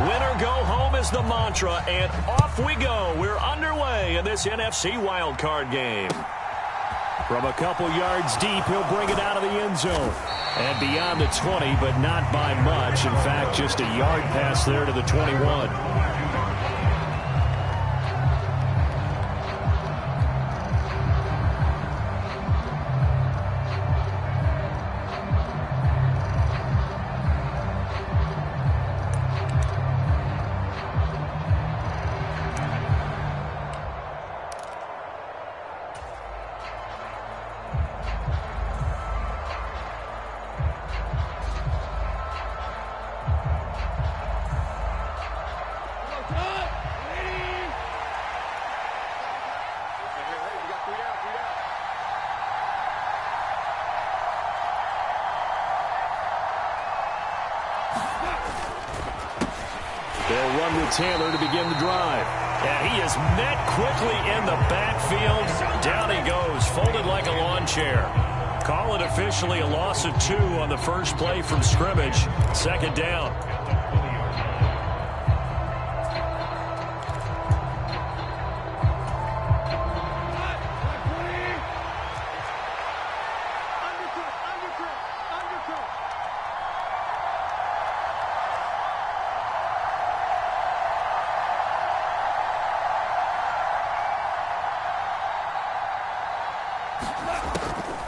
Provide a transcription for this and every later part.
Win or go home is the mantra, and off we go. We're underway in this NFC Wildcard game. From a couple yards deep, he'll bring it out of the end zone. And beyond the 20, but not by much. In fact, just a yard pass there to the 21. They'll run with Taylor to begin the drive. And he is met quickly in the backfield. Down he goes, folded like a lawn chair. Call it officially a loss of 2 on the first play from scrimmage. Second down.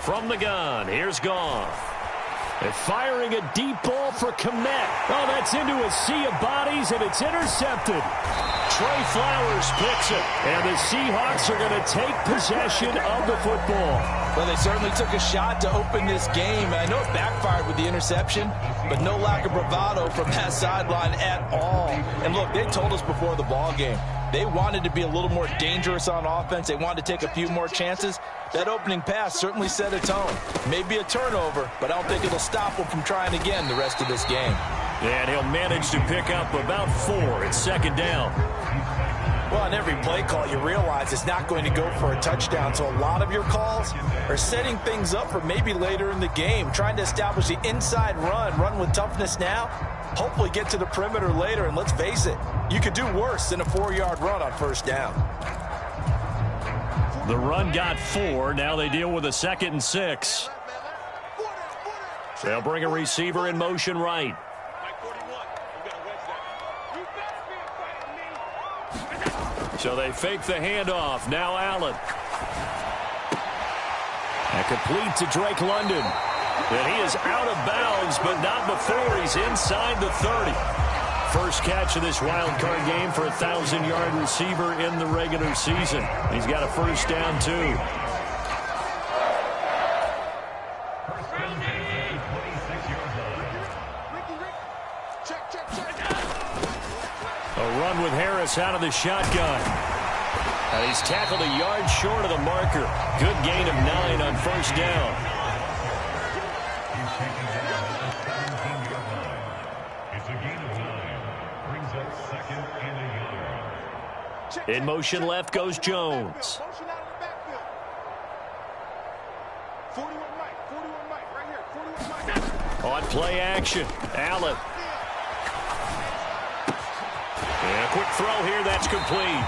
From the gun, here's Goff. And firing a deep ball for Kmet. Oh, that's into a sea of bodies, and it's intercepted. Trey Flowers picks it, and the Seahawks are going to take possession of the football. Well, they certainly took a shot to open this game. I know it backfired with the interception, but no lack of bravado from that sideline at all. And look, they told us before the ball game, they wanted to be a little more dangerous on offense. They wanted to take a few more chances. That opening pass certainly set a tone. Maybe a turnover, but I don't think it'll stop them from trying again the rest of this game. And he'll manage to pick up about 4. It's second down. Well, on every play call, you realize it's not going to go for a touchdown. So a lot of your calls are setting things up for maybe later in the game, trying to establish the inside run with toughness now, hopefully get to the perimeter later. And let's face it, you could do worse than a 4-yard run on first down. The run got 4. Now they deal with a 2nd and 6. They'll bring a receiver in motion right. So they fake the handoff. Now Allen. And complete to Drake London. And he is out of bounds, but not before he's inside the 30. First catch of this wild card game for a 1,000-yard receiver in the regular season. He's got a first down, too. A run with Harris out of the shotgun. And he's tackled a yard short of the marker. Good gain of 9 on first down. In motion left goes Jones. On play action, Allen. And a quick throw here, that's complete.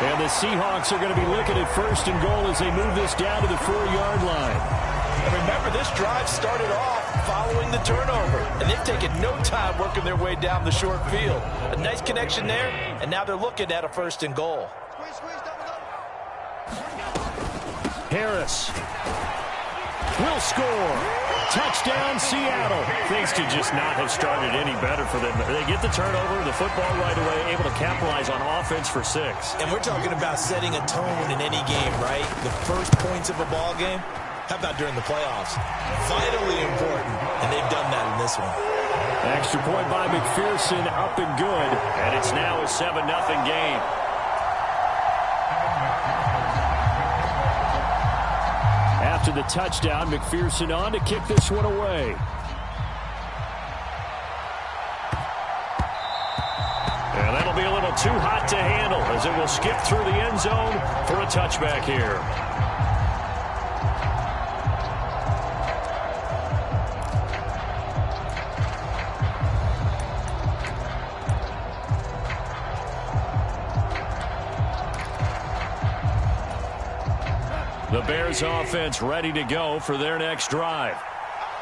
And the Seahawks are going to be looking at first and goal as they move this down to the 4-yard line. And remember, this drive started off following the turnover, and they've taken no time working their way down the short field. A nice connection there, and now they're looking at a first and goal. Harris will score. Touchdown, Seattle. Things could just not have started any better for them. They get the turnover, the football right away, able to capitalize on offense for 6. And we're talking about setting a tone in any game, right? The first points of a ball game. How about during the playoffs? Vitally important, and they've done that in this one. Extra point by McPherson, up and good, and it's now a 7-0 game. After the touchdown, McPherson on to kick this one away. And that'll be a little too hot to handle as it will skip through the end zone for a touchback here. Bears offense ready to go for their next drive.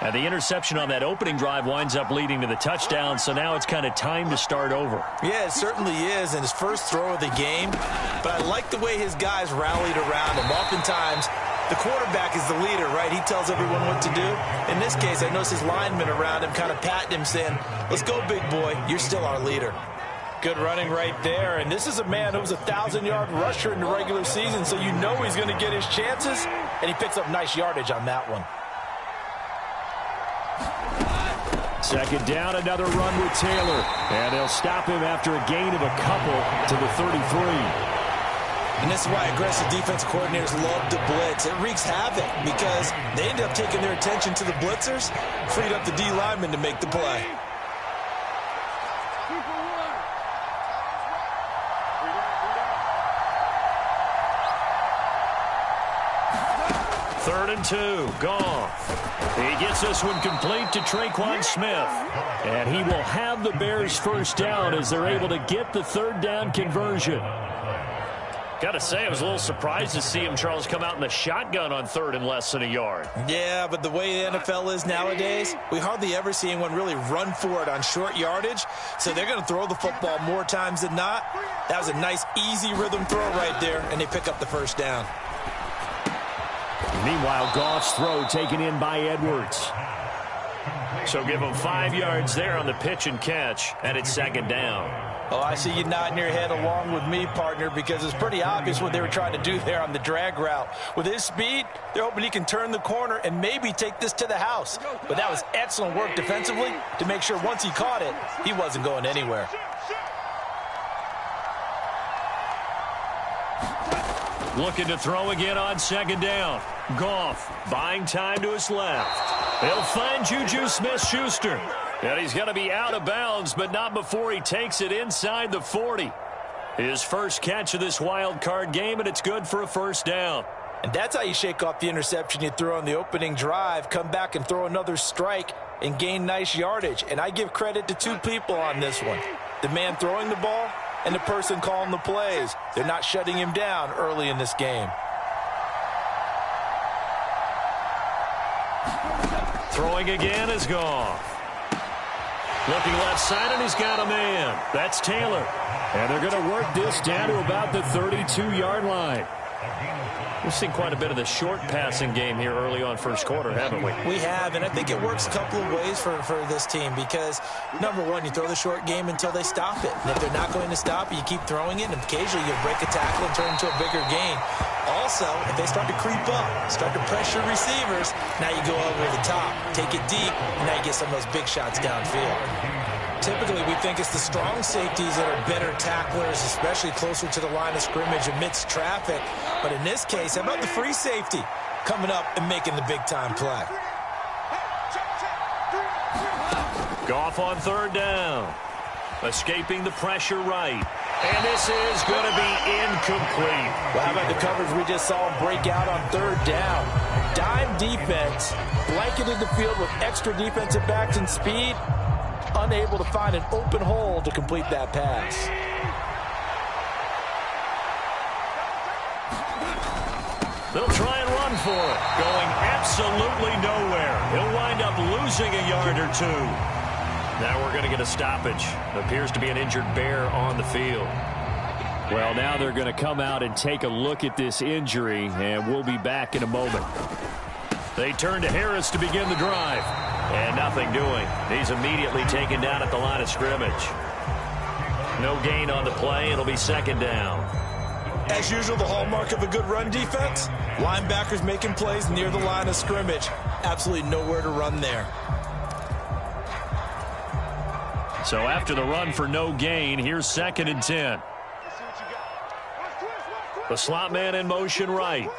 And the interception on that opening drive winds up leading to the touchdown, so now it's kind of time to start over. Yeah, it certainly is, and his first throw of the game. But I like the way his guys rallied around him. Oftentimes, the quarterback is the leader, right? He tells everyone what to do. In this case, I noticed his linemen around him kind of patting him, saying, let's go, big boy. You're still our leader. Good running right there. And this is a man who was a 1,000-yard rusher in the regular season, so you know he's going to get his chances. And he picks up nice yardage on that one. Second down, another run with Taylor. And they'll stop him after a gain of a couple to the 33. And this is why aggressive defense coordinators love to blitz. It wreaks havoc because they end up taking their attention to the blitzers, freed up the D lineman to make the play. Third and 2, Goff. He gets this one complete to Traquan Smith. And he will have the Bears first down as they're able to get the third down conversion. Got to say, I was a little surprised to see him, Charles, come out in the shotgun on third and less than a yard. Yeah, but the way the NFL is nowadays, we hardly ever see anyone really run for it on short yardage. So they're going to throw the football more times than not. That was a nice, easy rhythm throw right there, and they pick up the first down. Meanwhile, Goff's throw taken in by Edwards. So give him 5 yards there on the pitch and catch, and it's second down. Oh, I see you nodding your head along with me, partner, because it's pretty obvious what they were trying to do there on the drag route. With his speed, they're hoping he can turn the corner and maybe take this to the house. But that was excellent work defensively to make sure once he caught it, he wasn't going anywhere. Looking to throw again on second down. Goff buying time to his left. They'll find Juju Smith-Schuster. And he's going to be out of bounds, but not before he takes it inside the 40. His first catch of this wild card game, and it's good for a first down. And that's how you shake off the interception you throw on the opening drive, come back and throw another strike and gain nice yardage. And I give credit to 2 people on this one. The man throwing the ball and the person calling the plays. They're not shutting him down early in this game. Throwing again is Goff. Looking left side, and he's got a man. That's Taylor. And they're going to work this down to about the 32-yard line. We've seen quite a bit of the short passing game here early on first quarter, haven't we? We have, and I think it works a couple of ways for this team because, number one, you throw the short game until they stop it. And if they're not going to stop it, you keep throwing it, and occasionally you'll break a tackle and turn it into a bigger gain. Also, if they start to creep up, start to pressure receivers, now you go over the top, take it deep, and now you get some of those big shots downfield. Typically, we think it's the strong safeties that are better tacklers, especially closer to the line of scrimmage amidst traffic. But in this case, how about the free safety coming up and making the big-time play? Goff on third down. Escaping the pressure right. And this is going to be incomplete. Well, how about the coverage we just saw him break out on third down? Dime defense, blanketed the field with extra defensive backs and speed. Unable to find an open hole to complete that pass. They'll try and run for it. Going absolutely nowhere. He'll wind up losing a yard or 2. Now we're going to get a stoppage. Appears to be an injured Bear on the field. Well, now they're going to come out and take a look at this injury, and we'll be back in a moment. They turn to Harris to begin the drive. And nothing doing. He's immediately taken down at the line of scrimmage. No gain on the play. It'll be second down. As usual, the hallmark of a good run defense, linebackers making plays near the line of scrimmage. Absolutely nowhere to run there. So after the run for no gain, here's second and 10. The slot man in motion right.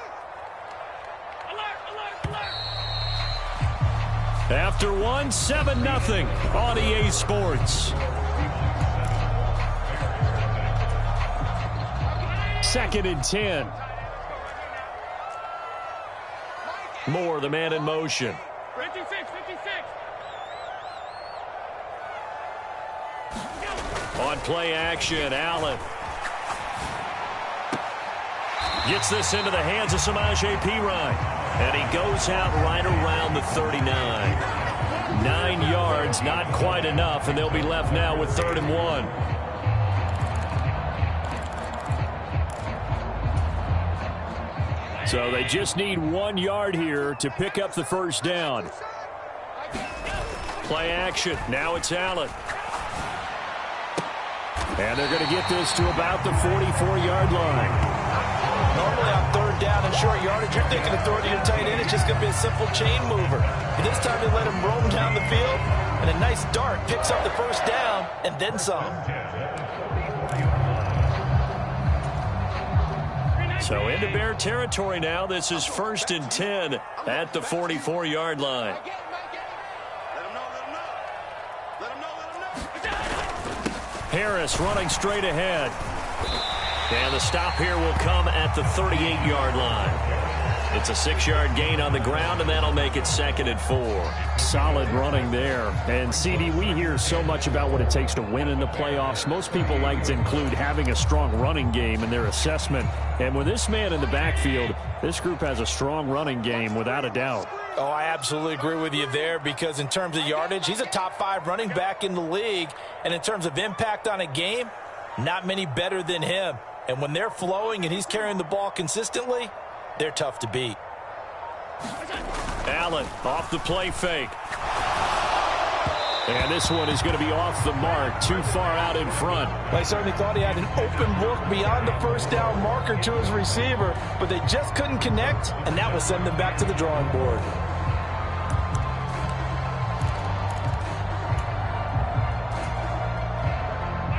After 1, 7-0 on EA Sports. Second and 10. Moore, the man in motion. 56. On play action, Allen. Gets this into the hands of Samaje Perine. And he goes out right around the 39. 9 yards, not quite enough, and they'll be left now with 3rd and 1. So they just need 1 yard here to pick up the first down. Play action. Now it's Allen. And they're going to get this to about the 44-yard line. Normally on 3rd down and short yardage, you're thinking of throwing to your tight end. It's just going to be a simple chain mover. But this time they let him roam down the field, and a nice dart picks up the first down and then some. So into Bear territory now. This is 1st and 10 at the 44-yard line. Harris running straight ahead. And the stop here will come at the 38-yard line. It's a 6-yard gain on the ground, and that'll make it 2nd and 4. Solid running there. And, CD, we hear so much about what it takes to win in the playoffs. Most people like to include having a strong running game in their assessment. And with this man in the backfield, this group has a strong running game without a doubt. Oh, I absolutely agree with you there, because in terms of yardage, he's a top 5 running back in the league. And in terms of impact on a game, not many better than him. And when they're flowing and he's carrying the ball consistently, they're tough to beat. Allen off the play fake. And this one is going to be off the mark, too far out in front. Well, I certainly thought he had an open look beyond the first down marker to his receiver, but they just couldn't connect, and that will send them back to the drawing board.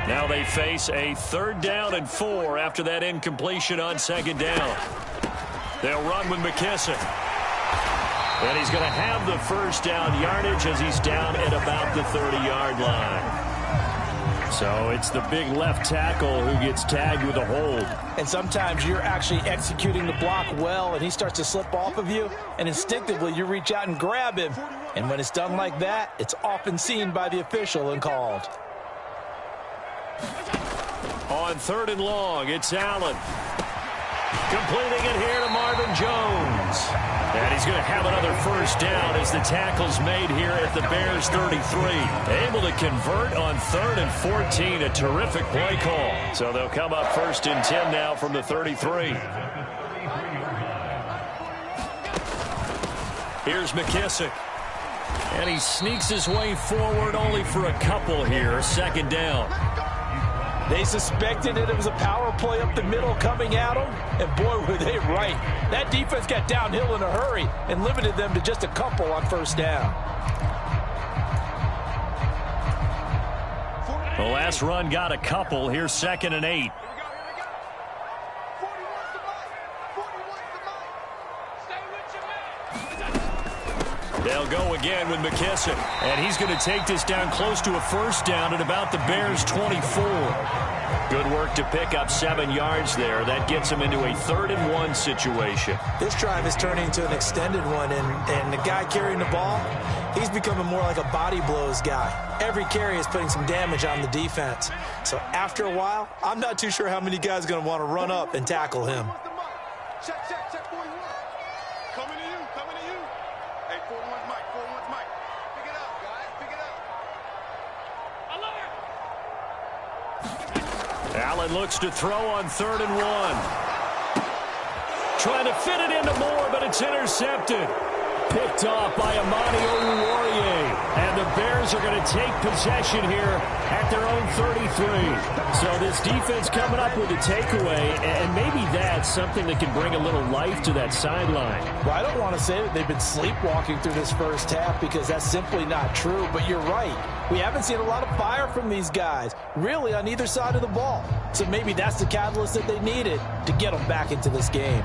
Now they face a 3rd down and 4 after that incompletion on 2nd down. They'll run with McKissick. And he's going to have the first down yardage as he's down at about the 30-yard line. So it's the big left tackle who gets tagged with a hold. And sometimes you're actually executing the block well, and he starts to slip off of you, and instinctively you reach out and grab him. And when it's done like that, it's often seen by the official and called. On 3rd and long, it's Allen. Completing it here to Marvin Jones. And he's going to have another first down as the tackle's made here at the Bears 33. Able to convert on 3rd and 14. A terrific play call. So they'll come up 1st and 10 now from the 33. Here's McKissick. And he sneaks his way forward only for a couple here. 2nd down. They suspected it was a power play up the middle coming at them, and boy, were they right. That defense got downhill in a hurry and limited them to just a couple on 1st down. The last run got a couple. Here's 2nd and 8. They'll go again with McKissick. And he's going to take this down close to a first down at about the Bears' 24. Good work to pick up 7 yards there. That gets him into a 3rd and 1 situation. This drive is turning into an extended one, and the guy carrying the ball, he's becoming more like a body blows guy. Every carry is putting some damage on the defense. So after a while, I'm not too sure how many guys are going to want to run up and tackle him. Check, 4-1. Coming to you. Hey, 4-1's Mike. Pick it up, guys. Pick it up. Allen looks to throw on 3rd and 1. Trying to fit it into Moore, but it's intercepted. Picked off by Amani Oruwariye. And the Bears are going to take possession here at their own 33. So this defense coming up with a takeaway, and maybe that's something that can bring a little life to that sideline. Well, I don't want to say that they've been sleepwalking through this first half, because that's simply not true, but you're right. We haven't seen a lot of fire from these guys, really, on either side of the ball. So maybe that's the catalyst that they needed to get them back into this game.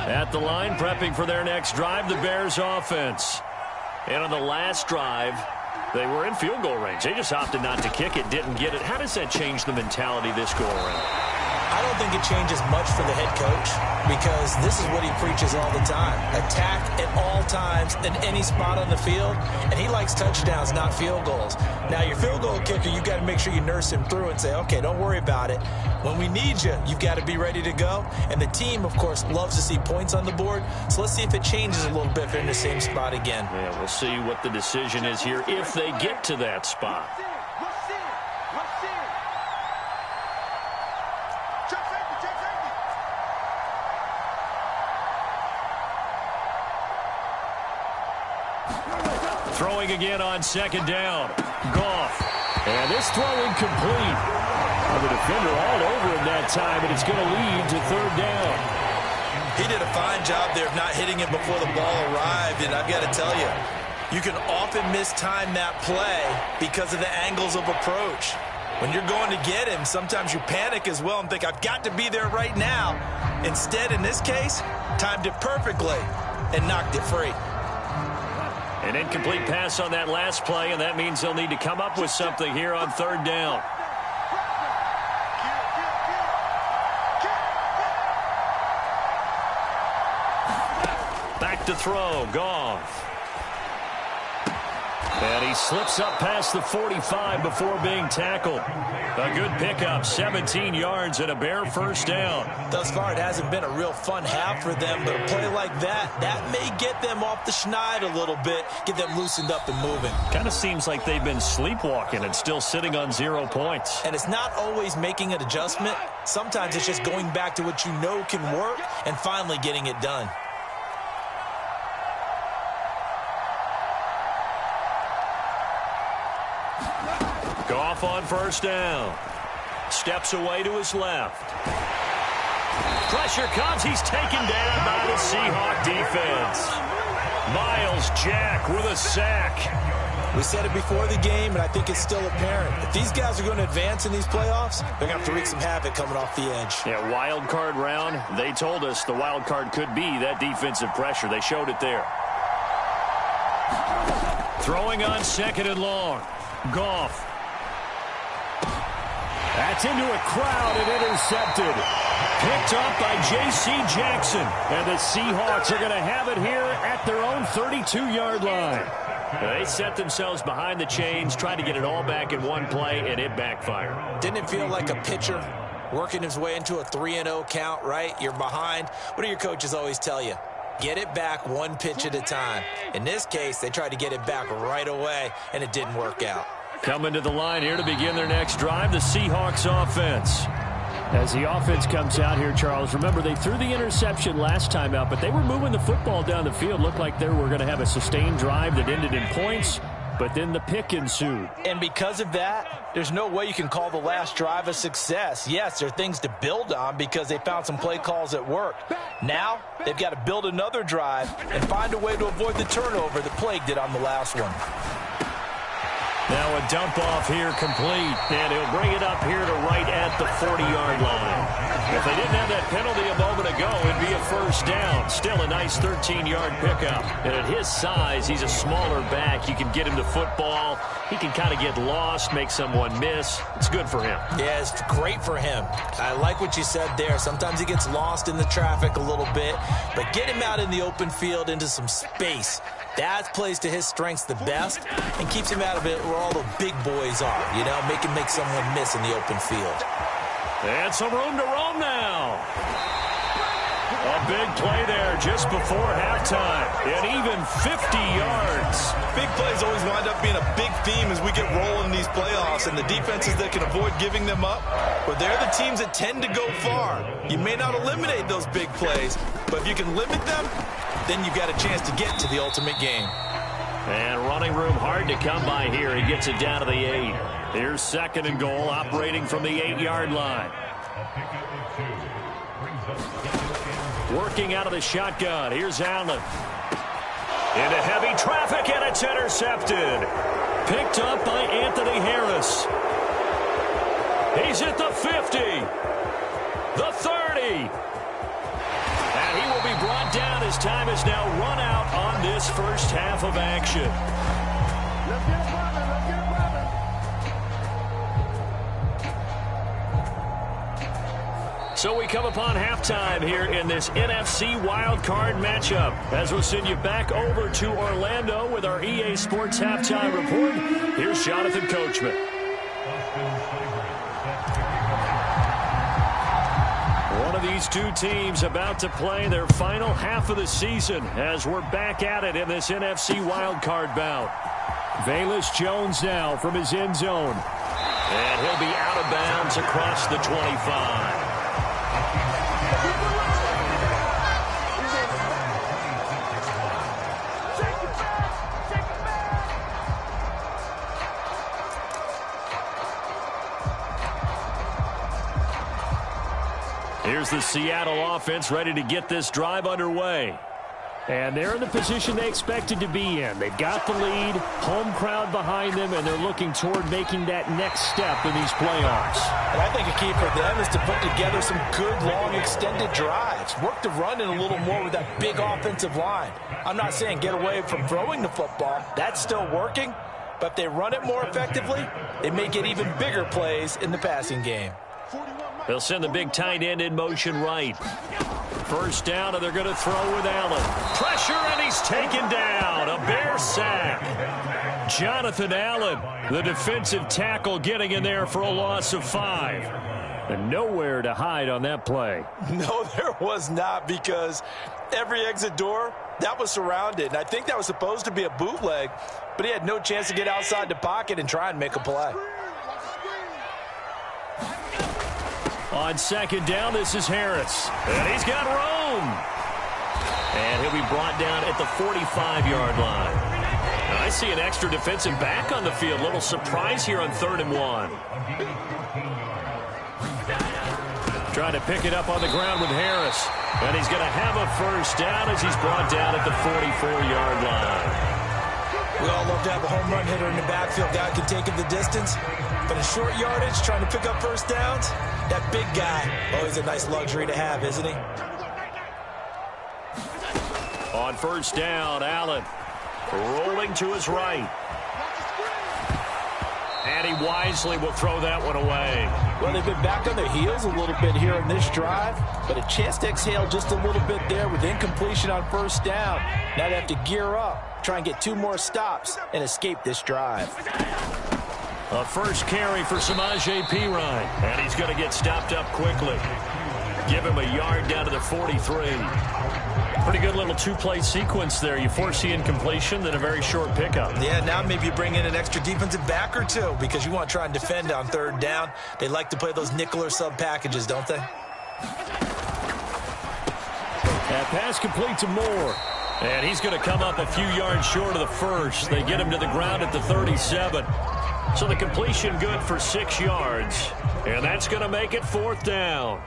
At the line, prepping for their next drive, the Bears offense. And on the last drive, they were in field goal range. They just opted not to kick it, didn't get it. How does that change the mentality this go around? I don't think it changes much for the head coach because this is what he preaches all the time. Attack at all times in any spot on the field, and he likes touchdowns, not field goals. Now, your field goal kicker, you've got to make sure you nurse him through and say, okay, don't worry about it. When we need you, you've got to be ready to go. And the team, of course, loves to see points on the board, so let's see if it changes a little bit if they're in the same spot again. Yeah, we'll see what the decision is here if they get to that spot. Throwing again on second down. Goff. And this throw incomplete. Well, the defender all over him that time, and it's going to lead to third down. He did a fine job there of not hitting it before the ball arrived, and I've got to tell you, you can often mistime that play because of the angles of approach. When you're going to get him, sometimes you panic as well and think, I've got to be there right now. Instead, in this case, timed it perfectly and knocked it free. An incomplete pass on that last play, and that means they'll need to come up with something here on third down. Back to throw, Goff. And he slips up past the 45 before being tackled. A good pickup, 17 yards and a bare first down. Thus far, it hasn't been a real fun half for them, but a play like that may get them off the schneid a little bit, get them loosened up and moving. Kind of seems like they've been sleepwalking and still sitting on 0 points. And it's not always making an adjustment. Sometimes it's just going back to what you know can work and finally getting it done. Goff on first down. Steps away to his left. Pressure comes. He's taken down by the Seahawk defense. Miles Jack with a sack. We said it before the game, and I think it's still apparent. If these guys are going to advance in these playoffs, they're going to have to wreak some havoc coming off the edge. Yeah, wild card round. They told us the wild card could be that defensive pressure. They showed it there. Throwing on second and long. Goff. That's into a crowd and intercepted. Picked up by J.C. Jackson. And the Seahawks are going to have it here at their own 32-yard line. They set themselves behind the chains, trying to get it all back in one play, and it backfired. Didn't it feel like a pitcher working his way into a 3-0 count, right? You're behind. What do your coaches always tell you? Get it back one pitch at a time. In this case, they tried to get it back right away, and it didn't work out. Coming to the line here to begin their next drive, the Seahawks offense. As the offense comes out here, Charles, remember they threw the interception last time out, but they were moving the football down the field. Looked like they were going to have a sustained drive that ended in points, but then the pick ensued. And because of that, there's no way you can call the last drive a success. Yes, there are things to build on because they found some play calls that worked. Now, they've got to build another drive and find a way to avoid the turnover that plagued it on the last one. Now a dump off here complete, and he'll bring it up here to right at the 40-yard line. If they didn't have that penalty a moment ago, it'd be a first down. Still a nice 13-yard pickup. And at his size, he's a smaller back. You can get him to football. He can kind of get lost, make someone miss. It's good for him. Yeah, it's great for him. I like what you said there. Sometimes he gets lost in the traffic a little bit, but get him out in the open field into some space. That plays to his strengths the best and keeps him out of it where all the big boys are, you know, make someone miss in the open field. And some room to roam now. A big play there just before halftime. And even 50 yards. Big plays always wind up being a big theme as we get rolling in these playoffs, and the defenses that can avoid giving them up, but they're the teams that tend to go far. You may not eliminate those big plays, but if you can limit them, then you've got a chance to get to the ultimate game. And running room hard to come by here. He gets it down to the 8. Here's second and goal, operating from the 8-yard line. Working out of the shotgun. Here's Allen. Into heavy traffic, and it's intercepted. Picked up by Anthony Harris. He's at the 50. The 30. And he will be brought down as time has now run out on this first half of action. Let's get it poppin', let's get it poppin'. So we come upon halftime here in this NFC Wildcard matchup. As we'll send you back over to Orlando with our EA Sports Halftime Report, here's Jonathan Coachman. One of these two teams about to play their final half of the season as we're back at it in this NFC Wildcard bout. Velus Jones now from his end zone. And he'll be out of bounds across the 25. Here's the Seattle offense ready to get this drive underway. And they're in the position they expected to be in. They've got the lead, home crowd behind them, and they're looking toward making that next step in these playoffs. And I think a key for them is to put together some good, long, extended drives. Work the run in a little more with that big offensive line. I'm not saying get away from throwing the football. That's still working. But if they run it more effectively, they may get even bigger plays in the passing game. They'll send the big tight end in motion right. First down, and they're going to throw with Allen. Pressure, and he's taken down. A Bear sack. Jonathan Allen, the defensive tackle, getting in there for a loss of 5. And nowhere to hide on that play. No, there was not, because every exit door, that was surrounded. And I think that was supposed to be a bootleg, but he had no chance to get outside the pocket and try and make a play. On second down, this is Harris. And he's got room. And he'll be brought down at the 45-yard line. Now, I see an extra defensive back on the field. Little surprise here on 3rd and 1. Trying to pick it up on the ground with Harris. And he's going to have a first down as he's brought down at the 44-yard line. We all love to have a home run hitter in the backfield. Guy can take it the distance. But in short yardage, trying to pick up first downs, that big guy, always a nice luxury to have, isn't he? On first down, Allen rolling to his right. And he wisely will throw that one away. Well, they've been back on their heels a little bit here on this drive, but a chance to exhale just a little bit there with incompletion on first down. Now they have to gear up, try and get 2 more stops, and escape this drive. A first carry for Samaje Perine, and he's going to get stopped up quickly. Give him a yard down to the 43. Pretty good little 2-play sequence there. You force the incompletion, then a very short pickup. Yeah, now maybe you bring in an extra defensive back or 2 because you want to try and defend on 3rd down. They like to play those nickel or sub packages, don't they? That pass complete to Moore. And he's going to come up a few yards short of the first. They get him to the ground at the 37. So the completion good for 6 yards. And that's going to make it 4th down.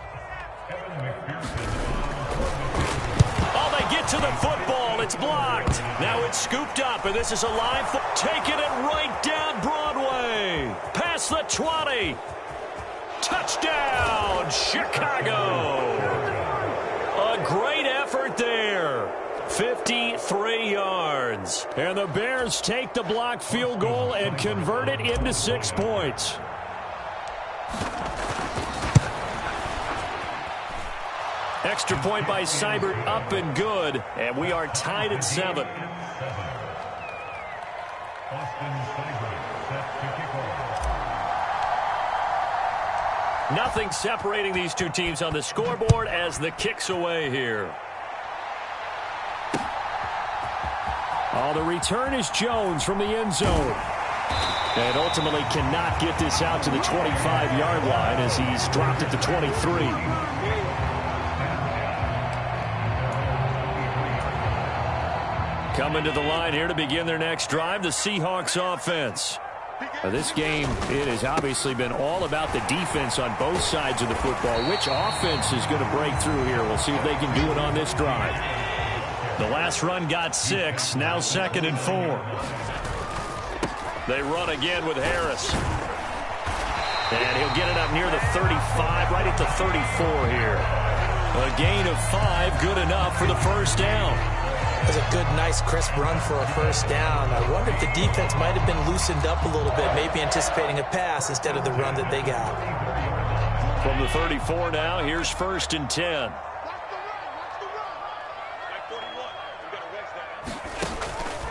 Oh, they get to the football. It's blocked. Now it's scooped up, and this is a line. Taking it right down Broadway. Past the 20. Touchdown, Chicago. A great effort there. 53 yards. And the Bears take the block field goal and convert it into 6 points. Extra point by Seibert, up and good. And we are tied at 7. Nothing separating these two teams on the scoreboard as the kick's away here. Oh, the return is Jones from the end zone. And ultimately cannot get this out to the 25-yard line as he's dropped at the 23. Coming to the line here to begin their next drive, the Seahawks offense. This game, it has obviously been all about the defense on both sides of the football. Which offense is going to break through here? We'll see if they can do it on this drive. The last run got 6, now 2nd and 4. They run again with Harris. And he'll get it up near the 35, right at the 34 here. A gain of 5, good enough for the first down. That was a good, nice, crisp run for a first down. I wonder if the defense might have been loosened up a little bit, maybe anticipating a pass instead of the run that they got. From the 34 now, here's 1st and 10.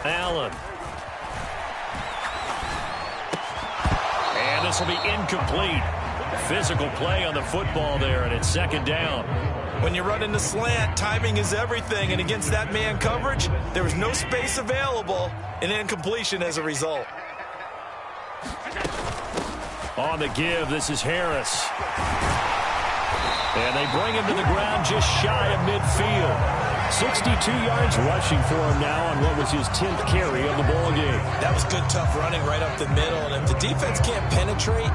Allen. And this will be incomplete. Physical play on the football there, and it's 2nd down. When you run in the slant, timing is everything, and against that man coverage, there was no space available, and incompletion as a result. On the give, this is Harris. And they bring him to the ground just shy of midfield. 62 yards rushing for him now on what was his 10th carry of the ball game. That was good, tough running right up the middle, and if the defense can't penetrate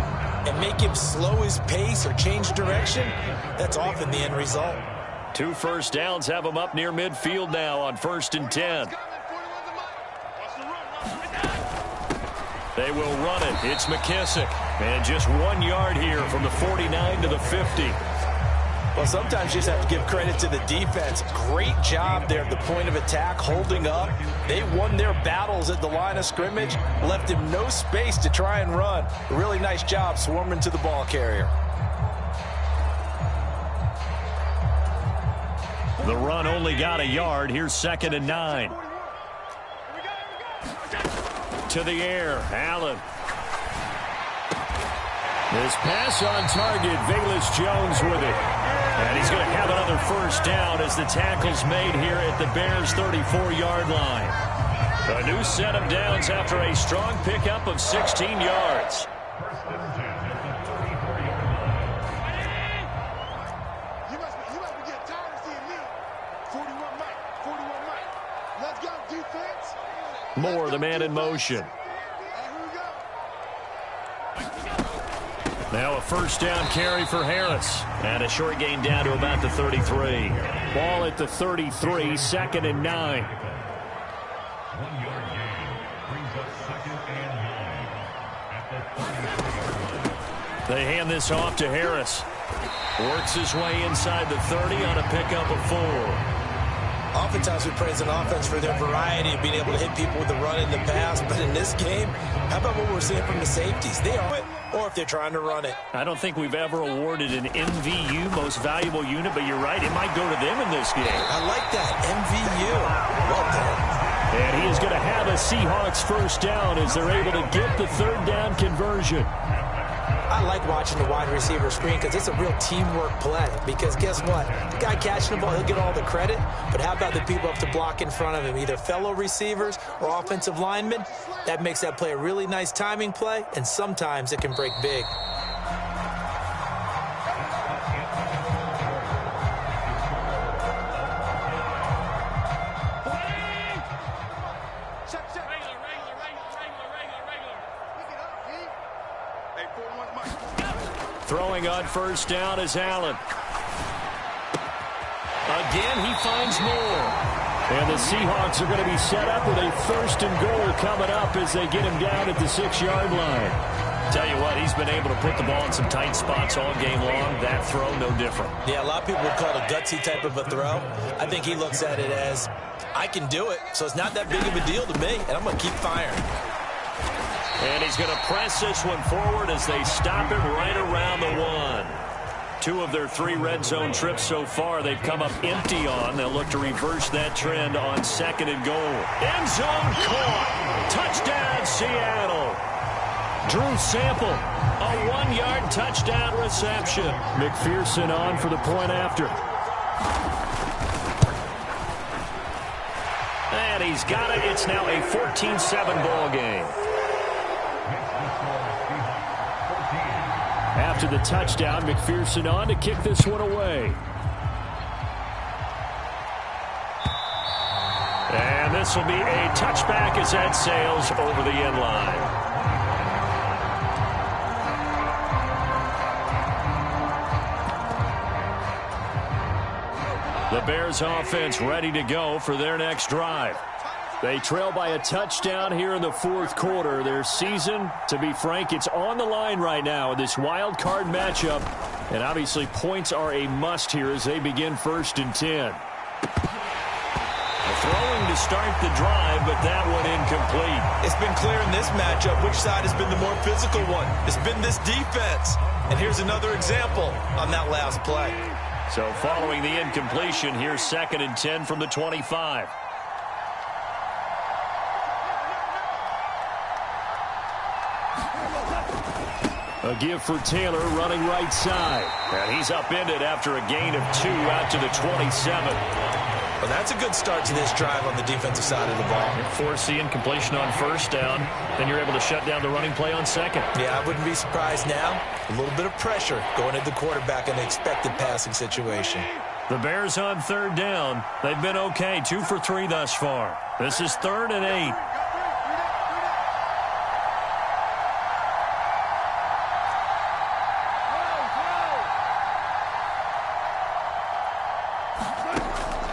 and make him slow his pace or change direction, that's often the end result. 2 first downs have him up near midfield now on 1st and 10. They will run it. It's McKissick. And just 1 yard here from the 49 to the 50. Well, sometimes you just have to give credit to the defense. Great job there at the point of attack, holding up. They won their battles at the line of scrimmage, left him no space to try and run. A really nice job swarming to the ball carrier. The run only got a yard. Here's 2nd and 9. To the air, Allen. This pass on target, Velus-Jones with it. And he's going to have another 1st down as the tackle's made here at the Bears' 34-yard line. A new set of downs after a strong pickup of 16 yards. You must be getting tired of seeing me. 41 Mike. Let's go, defense. Moore, the man in motion. Now a 1st down carry for Harris. And a short gain down to about the 33. Ball at the 33, 2nd and 9. 1 yard gain brings up 2nd and 9 at the 33. They hand this off to Harris. Works his way inside the 30 on a pickup of 4. Oftentimes we praise an offense for their variety of being able to hit people with the run in the pass, but in this game, how about what we're seeing from the safeties? They are it, or if they're trying to run it. I don't think we've ever awarded an MVU, most valuable unit, but you're right, it might go to them in this game. I like that, MVU. Well done. And he is going to have a Seahawks 1st down as they're able to get the 3rd down conversion. I like watching the wide receiver screen because it's a real teamwork play. Because guess what? The guy catching the ball, he'll get all the credit. But how about the people up to block in front of him, either fellow receivers or offensive linemen? That makes that play a really nice timing play, and sometimes it can break big. Throwing on 1st down is Allen. Again, he finds Moore. And the Seahawks are going to be set up with a 1st and goal coming up as they get him down at the 6-yard line. Tell you what, he's been able to put the ball in some tight spots all game long. That throw, no different. Yeah, a lot of people would call it a gutsy type of a throw. I think he looks at it as, I can do it, so it's not that big of a deal to me, and I'm going to keep firing. And he's going to press this one forward as they stop him right around the 1. 2 of their 3 red zone trips so far they've come up empty on. They'll look to reverse that trend on 2nd and goal. End zone caught. Touchdown, Seattle. Drew Sample, a 1-yard touchdown reception. McPherson on for the point after. And he's got it. It's now a 14-7 ball game. After the touchdown, McPherson on to kick this one away. And this will be a touchback as that sails over the end line. The Bears offense ready to go for their next drive. They trail by a touchdown here in the 4th quarter. Their season, to be frank, it's on the line right now in this wild card matchup. And obviously points are a must here as they begin 1st and 10. Throwing to start the drive, but that one incomplete. It's been clear in this matchup which side has been the more physical one. It's been this defense. And here's another example on that last play. So following the incompletion, here's 2nd and 10 from the 25. A give for Taylor running right side. And he's upended after a gain of 2 out to the 27. Well, that's a good start to this drive on the defensive side of the ball. Force the incompletion on 1st down. Then you're able to shut down the running play on 2nd. Yeah, I wouldn't be surprised now. A little bit of pressure going at the quarterback in an expected passing situation. The Bears on 3rd down. They've been okay, 2 for 3 thus far. This is 3rd and 8.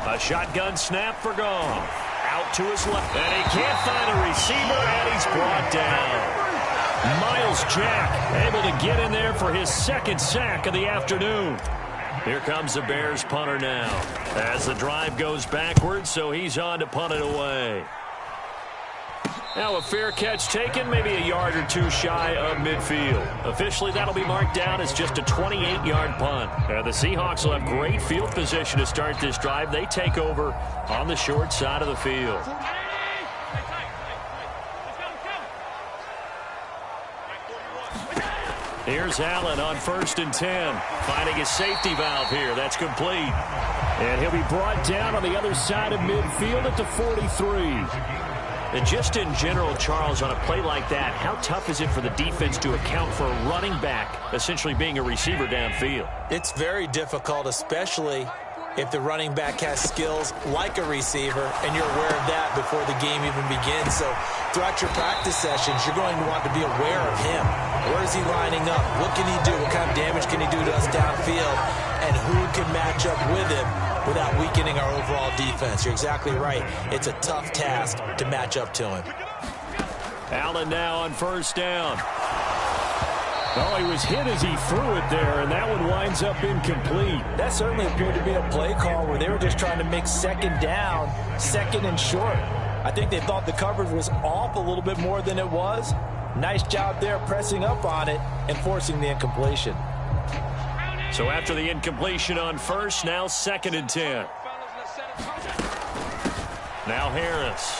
A shotgun snap for Goff. Out to his left. And he can't find a receiver, and he's brought down. Miles Jack able to get in there for his 2nd sack of the afternoon. Here comes the Bears punter now. As the drive goes backwards, so he's on to punt it away. Now a fair catch taken, maybe a yard or 2 shy of midfield. Officially, that'll be marked down as just a 28-yard punt. The Seahawks will have great field position to start this drive. They take over on the short side of the field. Here's Allen on 1st and 10. Finding his safety valve here. That's complete. And he'll be brought down on the other side of midfield at the 43. And just in general, Charles, on a play like that, how tough is it for the defense to account for a running back essentially being a receiver downfield? It's very difficult, especially if the running back has skills like a receiver, and you're aware of that before the game even begins. So throughout your practice sessions, you're going to want to be aware of him. Where is he lining up? What can he do? What kind of damage can he do to us downfield? And who can match up with him without weakening our overall defense? You're exactly right. It's a tough task to match up to him. Allen now on 1st down. Oh, he was hit as he threw it there, and that one winds up incomplete. That certainly appeared to be a play call where they were just trying to make 2nd down, 2nd and short. I think they thought the coverage was off a little bit more than it was. Nice job there pressing up on it and forcing the incompletion. So after the incompletion on 1st, now 2nd and 10. Now Harris.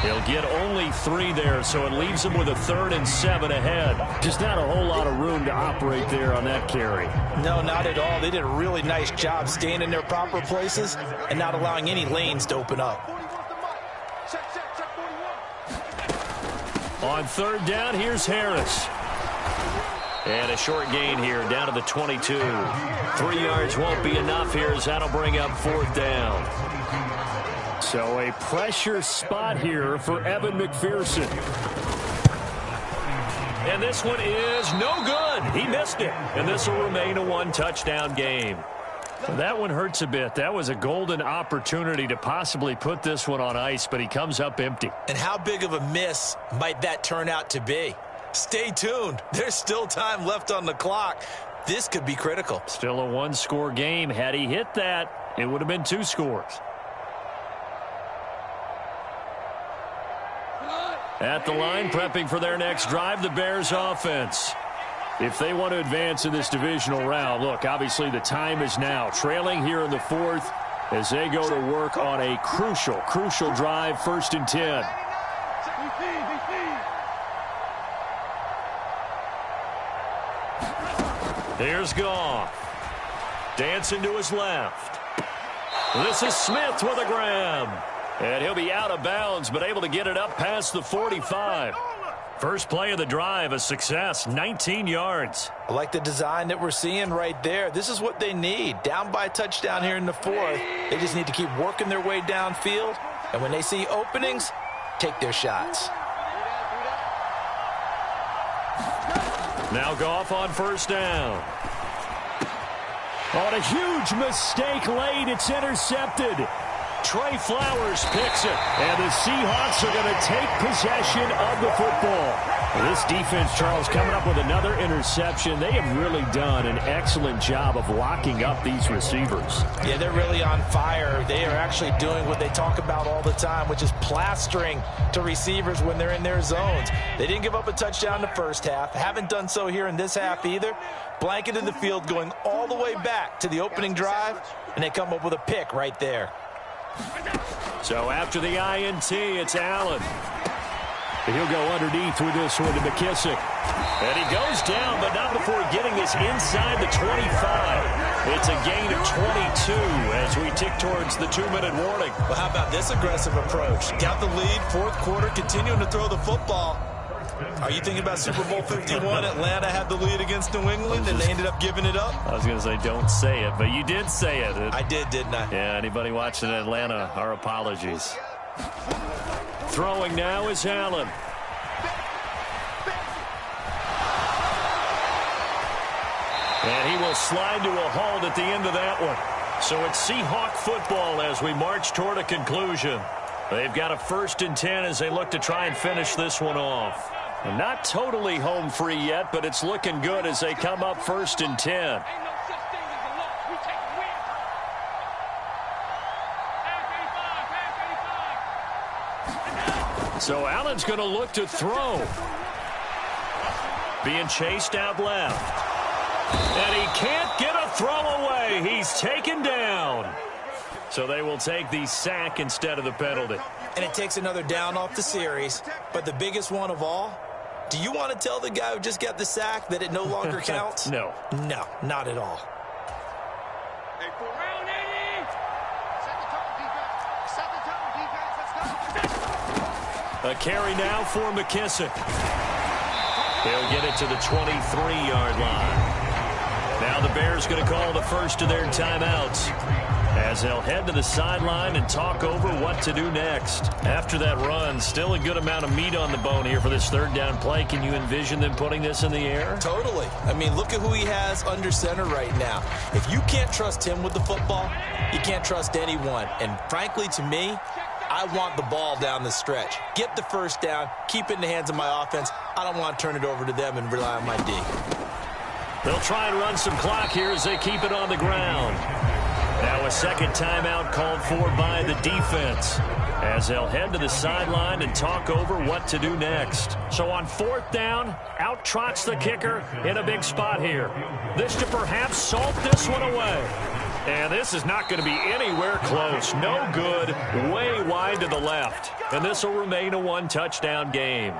He'll get only 3 there, so it leaves him with a 3rd and 7 ahead. Just not a whole lot of room to operate there on that carry. No, not at all. They did a really nice job staying in their proper places and not allowing any lanes to open up. On 3rd down, here's Harris. And a short gain here, down to the 22. 3 yards won't be enough here as that'll bring up 4th down. So a pressure spot here for Evan McPherson. And this one is no good. He missed it. And this will remain a 1-touchdown game. Well, that one hurts a bit. That was a golden opportunity to possibly put this one on ice, but he comes up empty. And how big of a miss might that turn out to be? Stay tuned. There's still time left on the clock. This could be critical. Still a 1-score game. Had he hit that, it would have been 2 scores. At the line, prepping for their next drive, the Bears offense. If they want to advance in this divisional round, look, obviously the time is now. Trailing here in the 4th as they go to work on a crucial drive, 1st and 10. Here's Goff. Dancing to his left. This is Smith with a grab. And he'll be out of bounds, but able to get it up past the 45. First play of the drive, a success, 19 yards. I like the design that we're seeing right there. This is what they need. Down by a touchdown here in the 4th. They just need to keep working their way downfield. And when they see openings, take their shots. Now Goff on 1st down. On a huge mistake late, it's intercepted. Trey Flowers picks it, and the Seahawks are going to take possession of the football. Well, this defense, Charles, coming up with another interception. They have really done an excellent job of locking up these receivers. Yeah, they're really on fire. They are actually doing what they talk about all the time, which is plastering to receivers when they're in their zones. They didn't give up a touchdown in the first half. Haven't done so here in this half either. Blanketed the field going all the way back to the opening drive, and they come up with a pick right there. So after the INT, it's Allen. He'll go underneath with this one to McKissick. And he goes down, but not before getting this inside the 25. It's a gain of 22 as we tick towards the 2-minute warning. Well, how about this aggressive approach? Got the lead, fourth quarter, continuing to throw the football. Are you thinking about Super Bowl 51? Atlanta had the lead against New England, and they ended up giving it up? I was going to say don't say it, but you did say it. I did, didn't I? Yeah, anybody watching Atlanta, our apologies. Throwing now is Allen. And he will slide to a halt at the end of that one. So it's Seahawk football as we march toward a conclusion. They've got a 1st and 10 as they look to try and finish this one off. And not totally home free yet, but it's looking good as they come up 1st and 10. So Allen's going to look to throw. Being chased out left. And he can't get a throw away. He's taken down. So they will take the sack instead of the penalty. And it takes another down off the series. But the biggest one of all, do you want to tell the guy who just got the sack that it no longer counts? No. No, not at all. Hey, round 80. Set the tone, defense. Set the tone, defense. Let's go. A carry now for McKissick. He'll get it to the 23-yard line. Now the Bears going to call the first of their timeouts as they'll head to the sideline and talk over what to do next. After that run, still a good amount of meat on the bone here for this 3rd down play. Can you envision them putting this in the air? Totally. I mean, look at who he has under center right now. If you can't trust him with the football, you can't trust anyone. And frankly, to me, I want the ball down the stretch. Get the 1st down, keep it in the hands of my offense. I don't want to turn it over to them and rely on my D. They'll try and run some clock here as they keep it on the ground. Now a 2nd timeout called for by the defense as they'll head to the sideline and talk over what to do next. So on 4th down, out trots the kicker in a big spot here. This to perhaps salt this one away. And this is not going to be anywhere close. No good, way wide to the left. And this will remain a 1-touchdown game.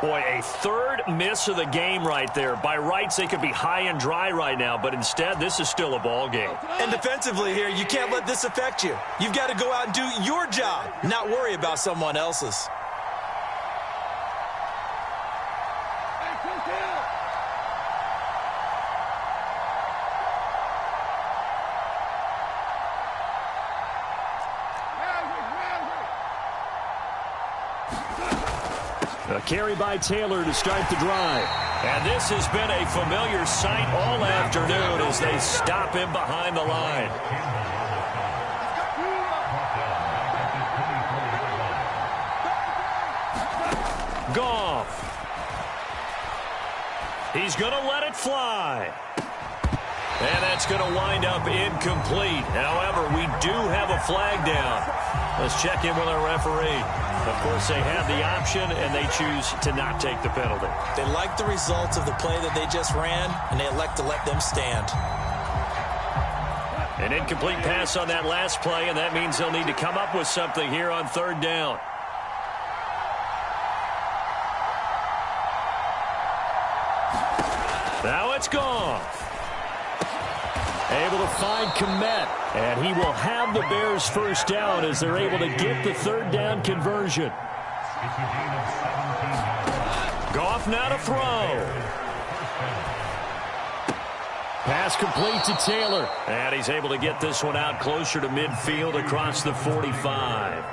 Boy, a 3rd miss of the game right there. By rights, they could be high and dry right now, but instead, this is still a ball game. And defensively here, you can't let this affect you. You've got to go out and do your job, not worry about someone else's. A carry by Taylor to start the drive. And this has been a familiar sight all afternoon as they stop him behind the line. Goff. He's going to let it fly. And that's going to wind up incomplete. However, we do have a flag down. Let's check in with our referee. Of course, they have the option, and they choose to not take the penalty. They like the results of the play that they just ran, and they elect to let them stand. An incomplete pass on that last play, and that means they'll need to come up with something here on 3rd down. Now it's Goff. Able to find Kmet, and he will have the Bears 1st down as they're able to get the 3rd down conversion. Goff now to throw. Pass complete to Taylor, and he's able to get this one out closer to midfield across the 45.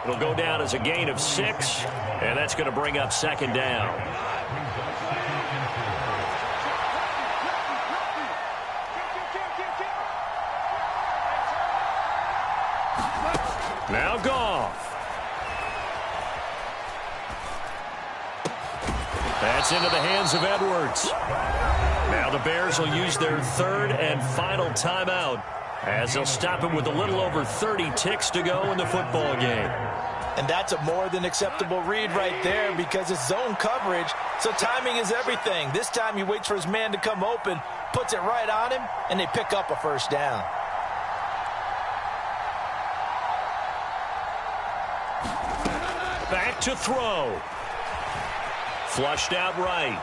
It'll go down as a gain of 6, and that's going to bring up 2nd down. Now Goff. That's into the hands of Edwards. Now the Bears will use their third and final timeout as they'll stop it with a little over 30 ticks to go in the football game. And that's a more than acceptable read right there because it's zone coverage, so timing is everything. This time he waits for his man to come open, puts it right on him, and they pick up a first down. Back to throw. Flushed out right.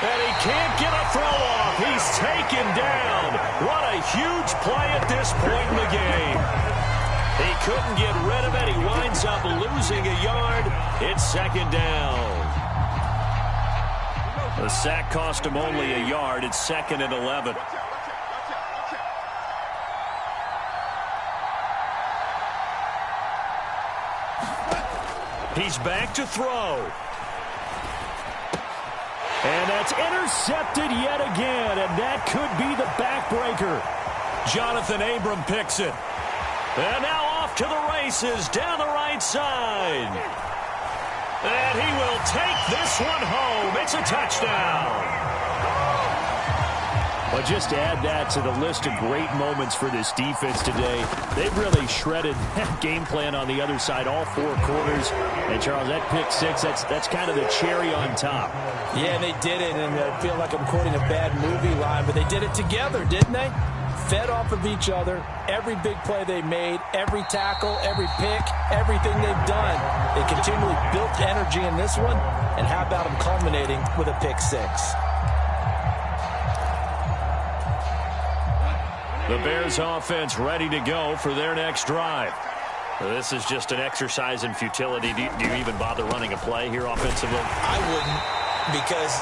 And he can't get a throw off. He's taken down. What a huge play at this point in the game. He couldn't get rid of it. He winds up losing a yard. It's second down. The sack cost him only a yard. It's second and 11. He's back to throw. And that's intercepted yet again, and that could be the backbreaker. Jonathan Abram picks it. And now off to the races down the right side. And he will take this one home. It's a touchdown. Well, just to add that to the list of great moments for this defense today, they've really shredded that game plan on the other side all four quarters. And, Charles, that pick six, that's kind of the cherry on top. Yeah, they did it, and I feel like I'm quoting a bad movie line, but they did it together, didn't they? Fed off of each other, every big play they made, every tackle, every pick, everything they've done. They continually built energy in this one, and how about them culminating with a pick six? The Bears offense ready to go for their next drive. This is just an exercise in futility. Do you even bother running a play here offensively? I wouldn't, because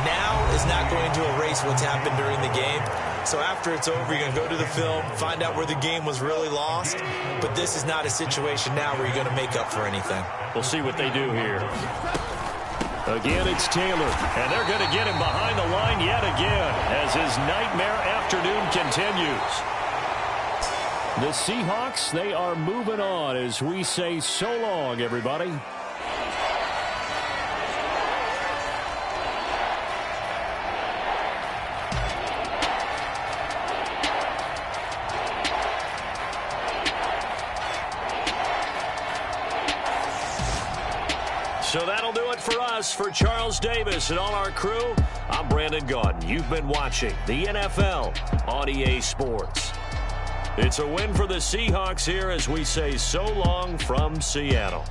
now is not going to erase what's happened during the game. So after it's over, you're going to go to the film, find out where the game was really lost. But this is not a situation now where you're going to make up for anything. We'll see what they do here. Again, it's Taylor, and they're going to get him behind the line yet again as his nightmare afternoon continues. The Seahawks, they are moving on as we say so long, everybody. So that'll do it for us. For Charles Davis and all our crew, I'm Brandon Gaudin. You've been watching the NFL on EA Sports. It's a win for the Seahawks here as we say so long from Seattle.